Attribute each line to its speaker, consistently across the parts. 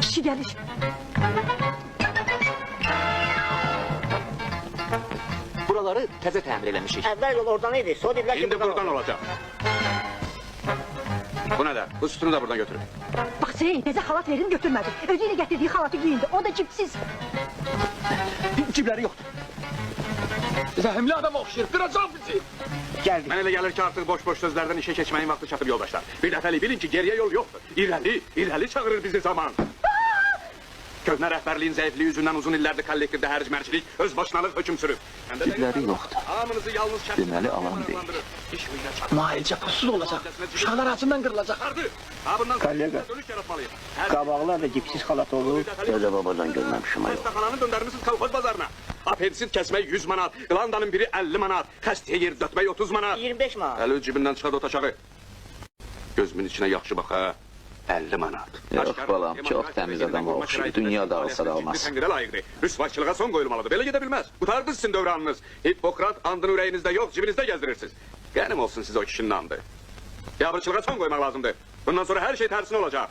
Speaker 1: Kişi gelir.
Speaker 2: Buraları təzə təmir eləmişik.
Speaker 3: Əvvəl yol oradan idi. Sonra dedilər ki,
Speaker 4: İndi buradan olacaq. Bu nə də? Bu sütunu da buradan götürün.
Speaker 1: Bak Zeyn, teze halat verin götürmedi. Özüyle getirdiği halatı giyindi. O da cipsiz.
Speaker 2: Cibləri yoxdur.
Speaker 5: Zəhmli adam oxşayır, qıracaq bizi.
Speaker 3: Gəldik.
Speaker 4: Mən elə gəlir ki, artıq boş-boş sözlərdən işe keçməyin vaxtı çatıb yoldaşlar. Bir dəfəli bilin ki, geriyə yol yoxdur. İrəli çağırır bizi zaman. Köhnə rəhbərliyin zəifliyi yüzündən uzun illərdir kollektivdə hərc-mərcilik, öz başınalıq hökm sürüb.
Speaker 2: Cibləri yoxdur.
Speaker 4: Hamınızı yalnız
Speaker 2: Deməli, alan deyil.
Speaker 4: İş mühünə çatır.
Speaker 5: Nailcə pusuz olacaq. Uşaqlar acından qırılacaq.
Speaker 4: Ha, bundan sonra
Speaker 3: Kollega.
Speaker 4: dönüş yaratmalıyıq.
Speaker 3: Qabaqlar da cipsiz xalat olur.
Speaker 2: Gözə babadan görməmişim ayol.
Speaker 4: Xəstəxananı döndərmişsiniz kolxoz bazarına. Apendsit kəsmək 100 manat, qlandanın biri 50 manat, xəstəyə yer dötmək 30 manat.
Speaker 3: 25 manat.
Speaker 4: Əli cibindən çıxad ot aşağı. Gözümün içinə yaxşı bax ha. 50 manat.
Speaker 2: Yox balam, çox təmiz adama oxşayır. Dünya dağılsa da olmaz.
Speaker 4: Tənqirə layiqdir. Rüsvayçılığa son qoyulmalıdır. Belə gedə bilməz. Qurtardı sizin dövranınız. Hipokrat andını ürəyinizdə yox, cibinizdə gəzdirirsiniz. Qənim olsun siz o kişinin andı. Yabırçılığa son qoymaq lazımdır. Bundan sonra hər şey tərsinə olacaq.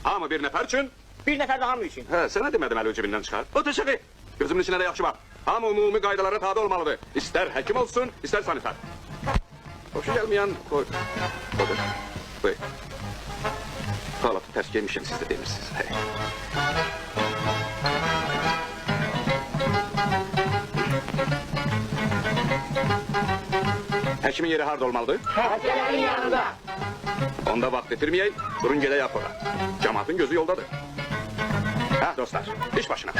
Speaker 4: Hamı bir nəfər üçün.
Speaker 3: Bir nəfər də hamı üçün.
Speaker 4: Hə, sənə demədim əli cibindən çıxar. Ot aşağı. Gözümün içinə də yaxşı bax. Hamı ümumi qaydalara tabe olmalıdır. İstər həkim olsun, istər sanitar. Hoşu gəlməyən qoy. Qoy. Halatı tərs giymişim, siz də demişsiniz. Həkimin yeri harda olmalıdır?
Speaker 3: Həstələrin yanında.
Speaker 4: Onda vaxt itirməyək, durun gedək ora. Cəmaatın gözü yoldadır. Hə dostlar, iş başına.